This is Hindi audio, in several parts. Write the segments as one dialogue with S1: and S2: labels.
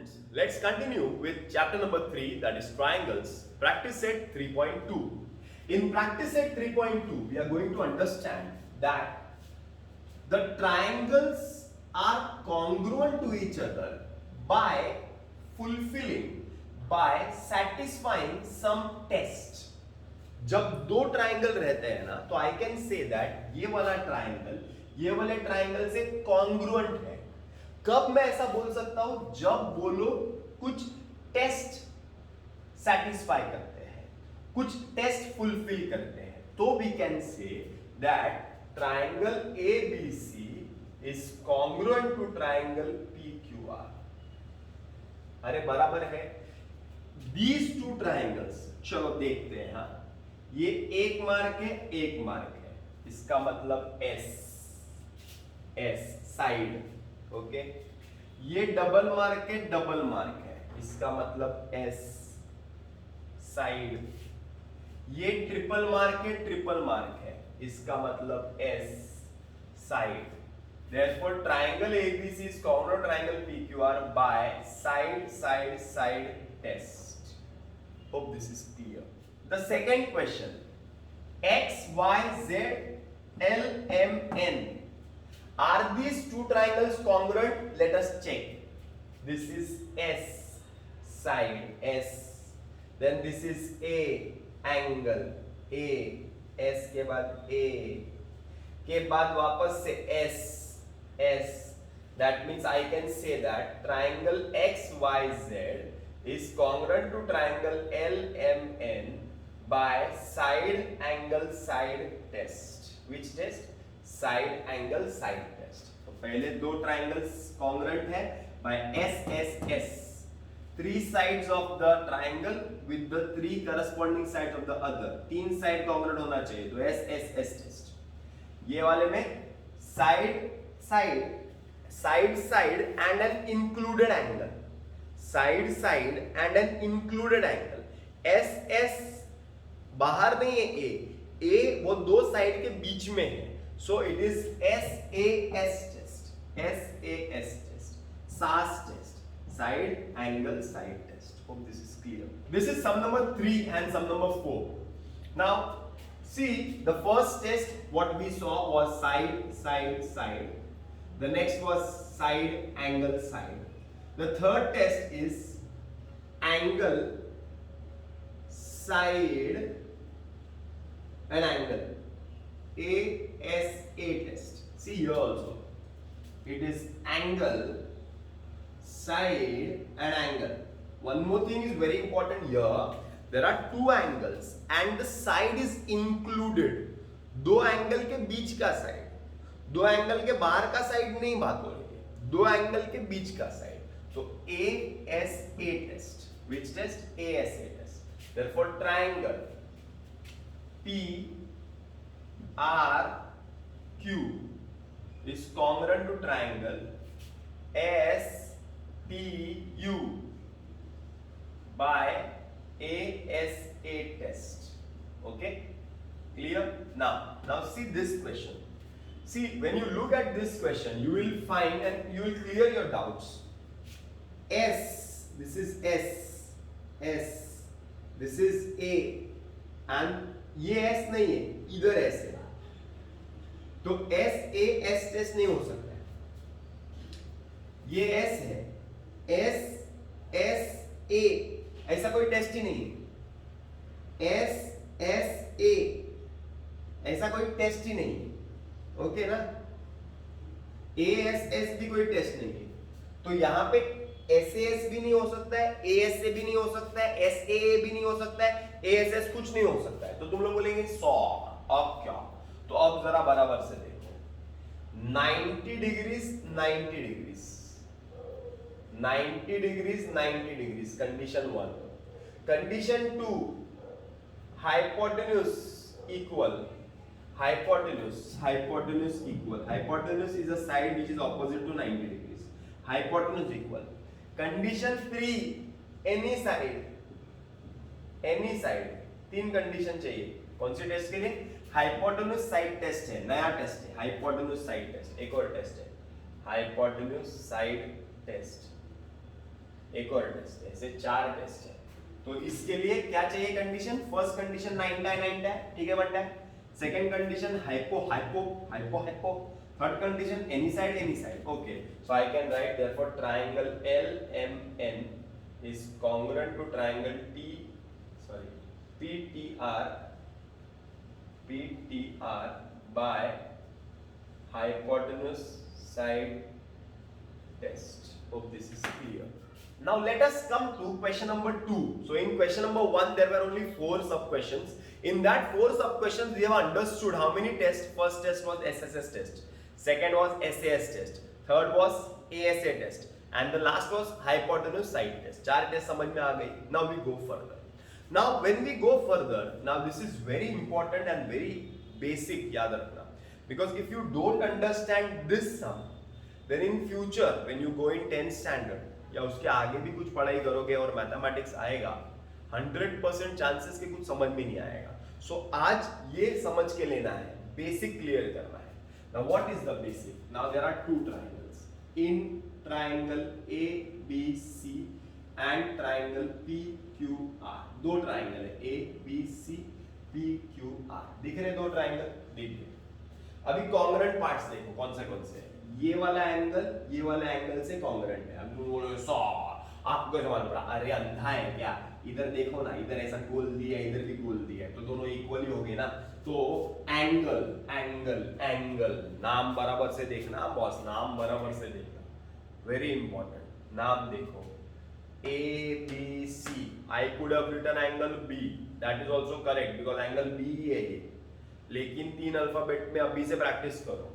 S1: students, let's continue with chapter number 3, that is triangles, practice set 3.2. In practice set 3.2, we are going to understand that the triangles are congruent to each other by satisfying some test. जब दो ट्राइंगल रहते हैं ना, तो आई कैन से दैट ये वाला ट्राइंगल ये वाले ट्राइंगल से कॉन्ग्रुएंट है. कब मैं ऐसा बोल सकता हूं? जब वो लोग कुछ टेस्ट सेटिस्फाई करते हैं, कुछ टेस्ट फुलफिल करते हैं, तो we can say that triangle ABC is congruent to triangle PQR. अरे बराबर है. दीज टू ट्राइंगल्स, चलो देखते हैं. हाँ, ये एक मार्क है, एक मार्क है, इसका मतलब एस साइड. ओके, ये डबल मार्क है, डबल मार्क है, इसका मतलब एस साइड. ये ट्रिपल मार्क है, ट्रिपल मार्क है, इसका मतलब S side. Therefore, triangle ABC is congruent to triangle PQR by side test. Hope this is clear. The second question, X, Y, Z, L, M, N. Are these two triangles congruent? Let us check. This is S side, S. Then this is A angle, A. S के बाद A के बाद वापस से S. That means I can say that triangle XYZ is congruent to triangle LMN by side angle side test. Which test? Side angle side test. तो पहले दो triangles congruent है by SSS. Three sides of the triangle with the three corresponding sides of the other. तीन side congruent होना चाहिए, तो SSS test. ये वाले में side and an included angle. Side and an included angle. SS बाहर नहीं है, A वो दो साइड के बीच में है, so it is SAS test. SAS test, SAS test, side angle side test. Hope this is clear. This is sum number 3 and sum number 4. Now see, the first test what we saw was side. The next was side angle side. The third test is angle side and angle, ASA test. See here also, it is angle side and angle. One more thing is very important here. There are two angles and the side is included. दो एंगल के बीच का साइड, दो एंगल के बाहर का साइड नहीं बात हो रही है, दो एंगल के बीच का साइड. तो ASA test. Which test? ASA test. Therefore triangle PRQ is congruent to triangle SPU by ASA test. Okay, clear? Now see this question. See, when you look at this question, you will find and you will clear your doubts. This is S, this is A, and ये S नहीं है, इधर S है, तो SAS टेस्ट नहीं हो सकता है. ये S है, SSA, ऐसा कोई टेस्ट ही नहीं है. SSA ऐसा कोई टेस्ट ही नहीं है. ओके ना? ASS भी कोई टेस्ट नहीं है, तो यहां पे SAS भी नहीं हो सकता है, ASA भी नहीं हो सकता है, SAA भी नहीं हो सकता है, ASS कुछ नहीं हो सकता है. तो तुम लोग बोलेंगे 100, अब क्या? तो अब जरा बराबर से देखो. 90 degrees 90 degrees 90 degrees 90 degrees, condition 1. Condition 2, hypotenuse equal. Hypotenuse equal. Hypotenuse is a side which is opposite to 90 degrees. Hypotenuse equal. Condition 3, any side. तीन कंडीशन चाहिए. कौन सी टेस्ट के लिए? हाइपोटेन्यूज साइड टेस्ट है, नया टेस्ट है. हाइपोटेन्यूज साइड टेस्ट एक और टेस्ट है, हाइपोटेन्यूज साइड टेस्ट. एक और टेस्ट है, ऐसे 4 टेस्ट है। तो इसके लिए क्या चाहिए कंडीशन? फर्स्ट कंडीशन 9 टाइ, ठीक है बनता है। Second condition hypo hypo hypo hypo. Third condition any side, okay. So I can right therefore triangle LMN is congruent to triangle PTR by hypotenuse side test. Hope this is clear. Now let us come to question number 2. So in question number 1 there were only 4 sub questions. In that 4 sub questions we have understood how many tests. First test was SSS test, second was SAS test, third was ASA test, and the last was hypotenuse side test. 4 test समझ में आ गई. Now we go further. Now when we go further, now this is very important and very basic, याद रखना, because if you don't understand this sum, then in future when you go in 10th standard या उसके आगे भी कुछ पढ़ाई करोगे और मैथमेटिक्स आएगा, 100% चांसेस के कुछ समझ में नहीं आएगा. सो आज ये समझ के लेना है, बेसिक क्लियर करना है. Now what is the basic? Now there are 2 triangles. In triangle ABC and triangle PQR, 2 triangle है ABC PQR. दिख रहे 2 ट्रायंगल? दिख गए. अभी कॉन्ग्रुएंट पार्ट्स देखो कौन से है. ये वाला एंगल से कॉन्ग्रुएंट है. अब बोलो सर आपको कैसे मालूम पड़ा? अरे अंधा है क्या? इधर देखो ना, इधर ऐसा गोल दिया है, इधर भी गोल दिया है, तो दोनों इक्वल ही हो गए ना. तो एंगल नाम बराबर से देखना बॉस, नाम बराबर से देखना, वेरी इंपॉर्टेंट. नाम देखो ABC. I could have written angle B, that is also correct because angle B ही है ये. लेकिन 3 अल्फाबेट में अभी से प्रैक्टिस करो.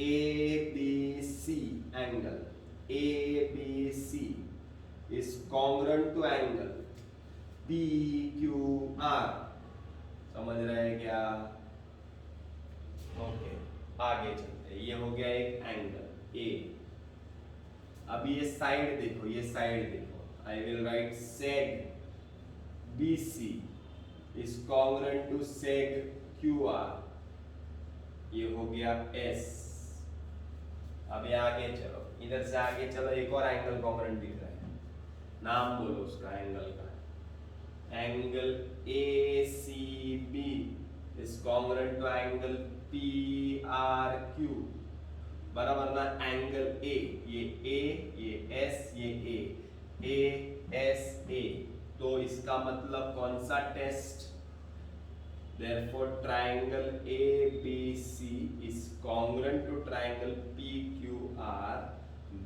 S1: ABC angle ABC is congruent to angle PQR. समझ रहे हैं क्या? ओके, आगे चलते हैं. ये हो गया एक एंगल A. अब ये साइड देखो, I will write seg BC is congruent to seg QR. ये हो गया S. अब ये आगे चलो, इधर से आगे चलो, एक और एंगल कॉन्ग्रुएंट दिख रहा है. नाम बोलो उसका एंगल का. Angle ACB is congruent to angle PRQ. बराबर ना? एंगल A, ये A, ये S, ये A, ASA. तो इसका मतलब कौन सा test? Therefore, triangle ABC is congruent to triangle PQR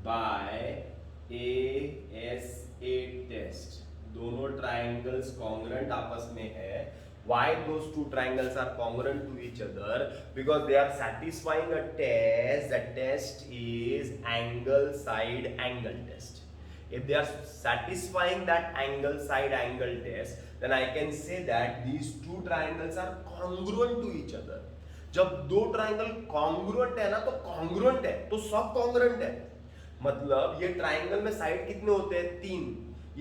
S1: by ASA test. दोनों triangles congruent आपस में है. Why those 2 triangles are congruent to each other? Because they are satisfying a test. The test is angle side angle test. If they are satisfying that angle side angle test, then I can say that these 2 triangles are congruent to each other. जब 2 ट्राइंगल कॉन्ग्रुएंट है ना, तो कॉन्ग्रुएंट है तो सब कॉन्ग्रुएंट है. मतलब ये ट्राइंगल में साइड कितने होते हैं? 3.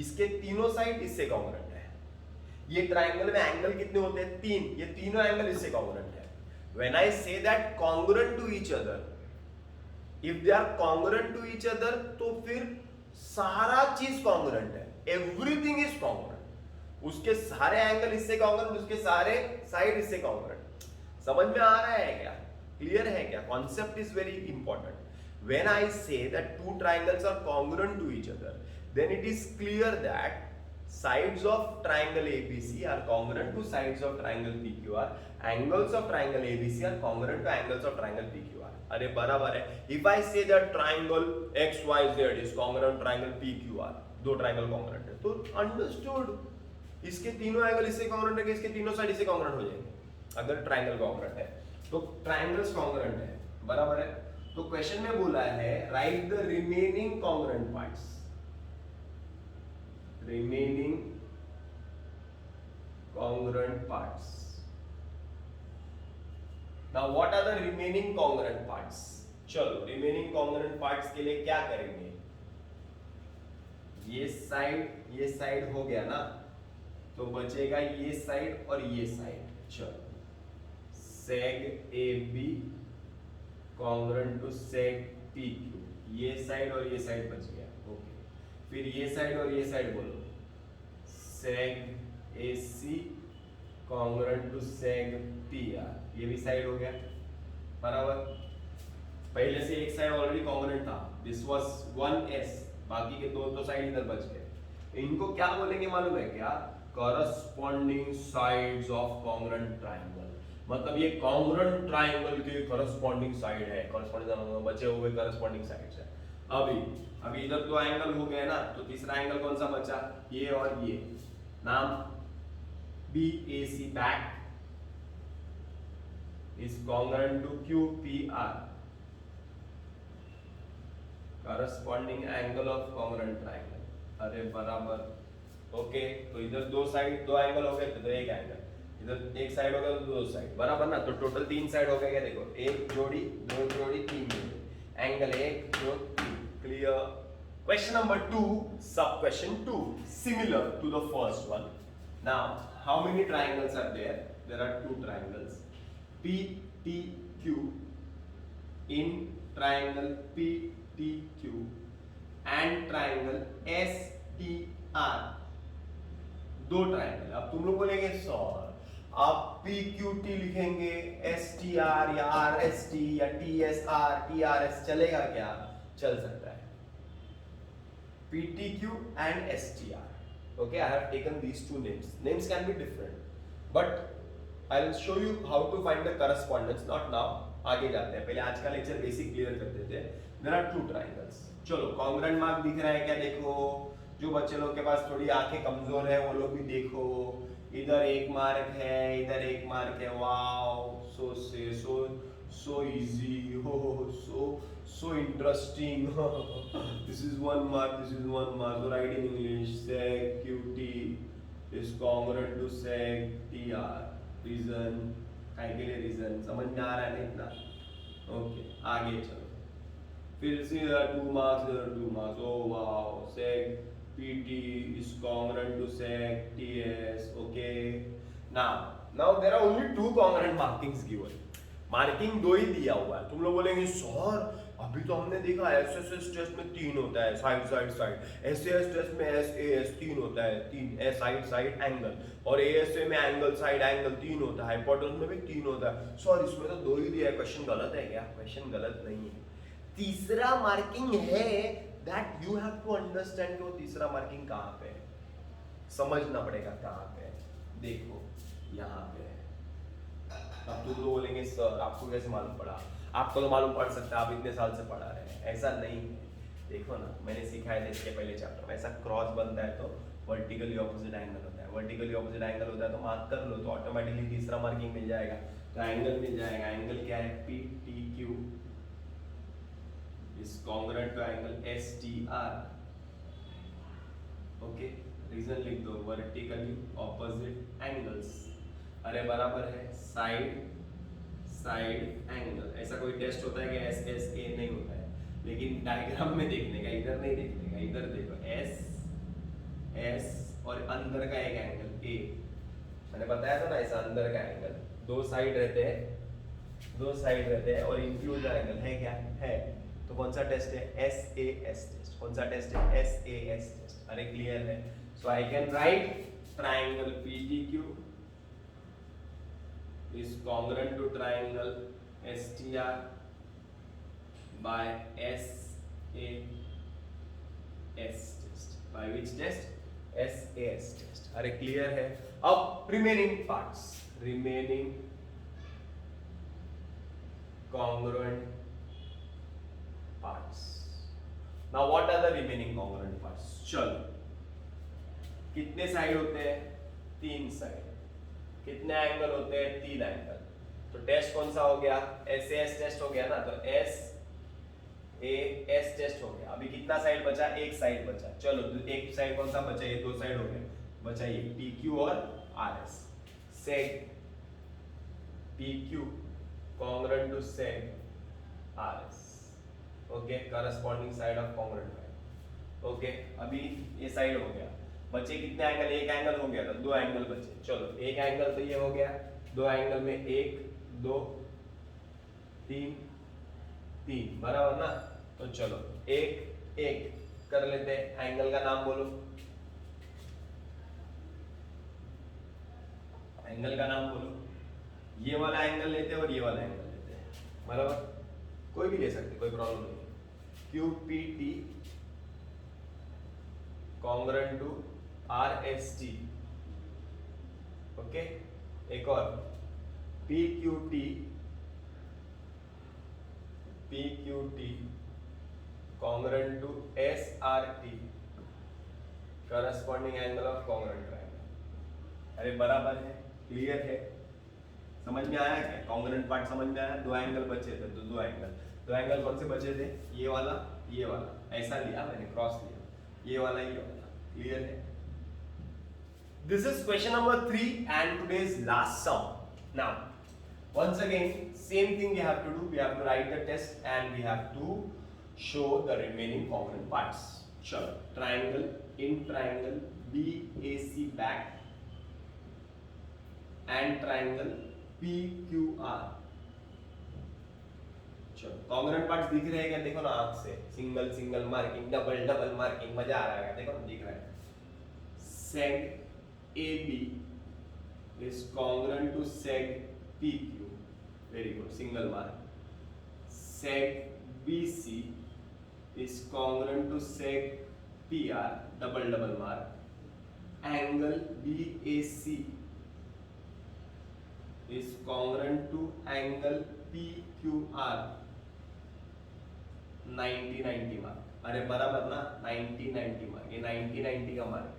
S1: इसके तीनों साइड इससे कॉन्ग्रुएंट है. ये ट्राइंगल में एंगल कितने होते हैं? 3. ये तीनों एंगल इससे कॉन्ग्रुएंट है. When I say that congruent to each other, if they are congruent to each other, तो फिर सारा चीज कॉन्ग्रुएंट है. Everything is congruent. उसके सारे एंगल इससे कॉन्ग्रुएंट, उसके सारे साइड इससे कॉन्ग्रुएंट. समझ में आ रहा है क्या? क्लियर है क्या? Concept is very important. When I say that 2 triangles are congruent to each other, then it is clear that sides of triangle ABC are congruent to sides of triangle PQR. Angles of triangle ABC are congruent to angles of triangle PQR. अरे बराबर है. If I say that triangle XYZ is congruent to triangle PQR, 2 triangle congruent है, तो अंडरस्टूड. इसके तीनों एंगल इससे कॉन्ग्रुएंट है, इसके तीनों साइड इससे कॉन्ग्रुएंट हो जाएंगे. अगर ट्राइंगल कॉन्ग्रुएंट है तो ट्राइंगल्स कॉन्ग्रुएंट है. बराबर है. तो क्वेश्चन में बोला है right the remaining congruent parts. remaining congruent parts. Now what are the remaining congruent parts? चलो remaining congruent parts के लिए क्या करेंगे? ये साइड हो गया ना, तो बचेगा ये साइड और ये साइड. चलो seg AB congruent to seg PQ. ये साइड और ये साइड बच गया, ओके। फिर ये साइड और ये साइड बोलो, seg AC congruent to seg PR, ये भी साइड हो गया बराबर। पहले से एक साइड ऑलरेडी कॉन्ग्रुएंट था, दिस वाज 1S, बाकी के दो तो साइड इधर बच गए। इनको क्या बोलेंगे मालूम है क्या? Corresponding sides of congruent triangle. मतलब ये कॉन्ग्रुएंट ट्रायंगल के करस्पॉन्डिंग साइड है, करस्पॉन्डिंग बचे हुए करस्पॉन्डिंग साइड्स है। अभी इधर दो एंगल हो गए ना, तो तीसरा एंगल कौन सा बचा? ये और ये, नाम BAC back is congruent to QPR, corresponding angle of congruent triangle। अरे बराबर, ओके। तो इधर दो साइड, दो एंगल हो गए, तो एक एंगल, इधर एक साइड हो गया तो दो साइड, बराबर ना। तो टोटल तीन साइड हो गए क्या? देखो, एक जोड़ी, दो जोड़ी, तीन जोड़ी, angle 1 2 3, clear. Question number 2, sub question 2, similar to the first one. Now, how many triangles are there? There are two triangles, PTQ, in triangle PTQ and triangle STR, दो ट्राइंगल। अब तुम लोग बोलेंगे सर आप PQT लिखेंगे STR या RST या TSR TRS चलेगा क्या? चल सकता है। PTQ and STR, okay, I have taken these two names. Names can be different, but I will show you how to find the correspondence. Not now, आगे जाते हैं, पहले आज का लेक्चर बेसिक क्लियर कर देते हैं। There are two triangles. चलो, कॉन्ग्रुएंट मार्क दिख रहा है क्या? देखो, जो बच्चे लोग के पास थोड़ी आंखें कमजोर है वो लोग भी देखो, इधर एक मार्क है, इधर एक मार्क है। Wow, so easy, so interesting। this is one mark, so write in English, sec QT is congruent to sec TR। Reason काय के लिए? रीजन समझ में आ रहा है ना इतना? ओके, आगे चलो। फिर से 2 marks, oh wow, sec PT is congruent to sec TS, okay। now there are only two congruent markings given, marking दो ही दिया हुआ है। तुम लोग बोलेंगे सर अभी तो हमने देखा SSS टेस्ट में 3 होता है, साइड, SAS टेस्ट में SAS 3 होता है, 3 साइड एंगल, और ASA में एंगल साइड एंगल 3 होता है, हाइपोटेन्यूज में भी 3 होता है। सर इसमें तो दो ही दिया है, क्वेश्चन गलत है क्या? क्वेश्चन गलत नहीं है, तीसरा मार्किंग है। That you have to understand, वो तीसरा मार्किंग कहाँ पे है, समझना पड़ेगा कहाँ पे है। देखो यहाँ पे है। अब तुम लोग बोलेंगे सर आपको कैसे मालूम पड़ा? आपको तो मालूम पड़ सकता है, आप इतने साल से पढ़ा रहे हैं। ऐसा नहीं है, देखो ना, मैंने सिखाया था इसके पहले चैप्टर में, ऐसा क्रॉस बनता है तो वर्टिकली ऑपोजिट एंगल होता है, वर्टिकली ऑपोजिट एंगल होता है तो मार्क कर लो, तो ऑटोमेटिकली तीसरा मार्किंग मिल जाएगा। तो एंगल मिल जाएगा, एंगल क्या है? PTQ is congruent to angle STR, okay. Reason लिख दो, वर्टिकली ऑपोजिट एंगल्स। अरे बराबर है, साइड एंगल। ऐसा कोई टेस्ट होता है कि SSA नहीं होता है, लेकिन डायग्राम में देखने का, इधर नहीं देखने का। इधर देखो, S और अंदर का एक एंगल A, मैंने बताया था ना, ऐसा अंदर का एंगल, दो साइड रहते हैं और इंक्लूड एंगल है क्या? है। तो कौन सा टेस्ट है? SAS test. कौन सा टेस्ट है? SAS test. अरे क्लियर है। So I can write triangle PTQ is congruent to triangle STR by SAS test. By which test? SAS test. अरे क्लियर है। अब remaining parts, remaining congruent parts. Now what are the remaining congruent parts? चलो, कितने साइड होते हैं? 3 साइड। कितने एंगल होते हैं? 3 एंगल। तो टेस्ट कौन सा हो गया? SAS टेस्ट हो गया ना, तो SAS टेस्ट हो गया। अभी कितना साइड बचा? एक साइड बचा। चलो, एक साइड कौन सा बचा? ये दो साइड हो गए, बचा ये PQ और RS। सेग PQ congruent to seg RS, okay, corresponding side of congruent triangle, okay. अभी ये साइड हो गया, बचे कितने एंगल? एक एंगल हो गया था, दो एंगल बचे। चलो, एक एंगल तो ये हो गया, दो एंगल में 1 2 3 3, बराबर ना। तो चलो एक एक कर लेते हैं, एंगल का नाम बोलो, एंगल का नाम बोलो। ये वाला एंगल लेते हैं और ये वाला एंगल लेते हैं, बराबर, कोई भी ले सकते, कोई प्रॉब्लम नहीं। QPT congruent to RST, okay. एक और PQT congruent to SRT, corresponding angle of congruent triangle. अरे बराबर है, क्लियर है, समझ में आया क्या? कॉन्ग्रुएंट पार्ट समझ में आया। दो एंगल बचे थे, तो दो एंगल कौन से बचे थे? ये वाला, ऐसा लिया मैंने, क्रॉस लिया, ये वाला, क्लियर है। This is question number 3 and today's last sum. Now, once again, same thing we have to do. We have to write the test and we have to show the remaining congruent parts. Sure. Triangle, in triangle BAC back and triangle PQR. चलो, congruent parts दिख रहे हैं क्या? देखो ना आंख से, single single marking, double double marking, मजा आ रहा है, देखो ना, दिख रहा है। Seg AB is congruent to seg PQ, very good, single mark. Seg BC is congruent to seg PR, double mark. Angle BAC is congruent to angle PQR, 90-90 mark. अरे बराबर ना, 90-90 मार्क, ये 90-90 का मार्क है,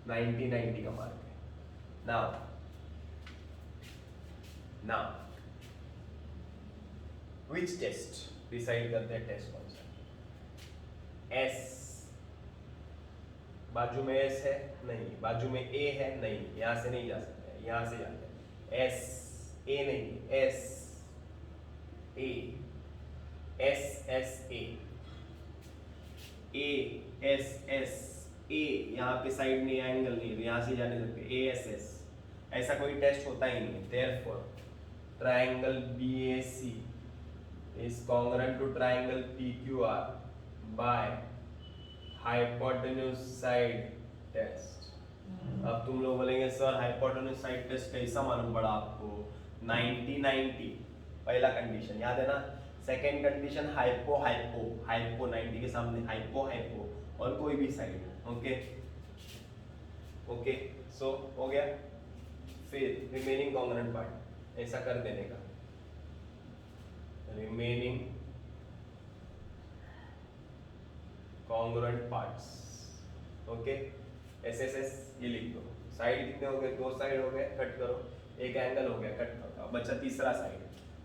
S1: 90-90 का मार्क है। now which test डिसाइड करते हैं, टेस्ट कौन सा? S बाजू में S है नहीं, बाजू में A है नहीं, यहां से नहीं जा सकते, यहां से जाते हैं। S A नहीं, S A, S S A, A S S A, यहाँ पे साइड नहीं, एंगल नहीं, यहाँ से जाने सकते, ASS, ऐसा कोई टेस्ट होता ही नहीं। Therefore, triangle BAC is congruent to triangle PQR by hypotenuse side test। अब तुम लोग बोलेंगे सर hypotenuse side test कैसा मालूम पड़ा आपको? 90-90 पहला कंडीशन याद है ना, सेकेंड कंडीशन हाइपो 90 के सामने हाइपो और कोई भी साइड, ओके, सो हो गया। फिर रिमेनिंग कॉन्ग्रुएंट पार्ट ऐसा कर देने का, remaining congruent parts, okay. SSS ये लिख दो। साइड कितने हो गए? दो साइड हो गए, कट करो। एक एंगल हो गया, कट करो। अब बचा तीसरा साइड,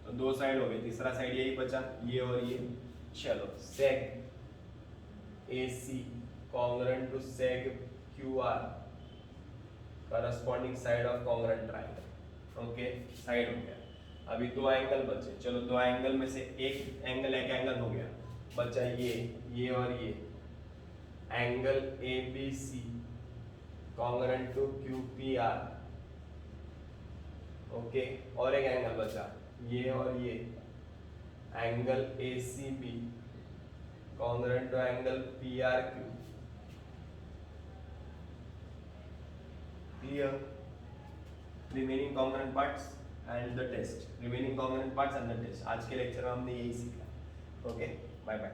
S1: तो दो साइड हो गए, तीसरा साइड यही बचा, ये और ये। चलो, seg AC congruent to seg QR, corresponding side of congruent triangle, okay, side हो गया। अभी दो एंगल बचे, चलो दो एंगल में से एक एंगल हो गया, बचा ये और ये। Angle ABC congruent to QPR, okay, और एक एंगल बचा, ये और ये। Angle ACB congruent to angle PRQ, clear? Remaining congruent parts and the test, remaining congruent parts and the test। आज के लेक्चर में हमने यही सीखा, ओके, बाय बाय।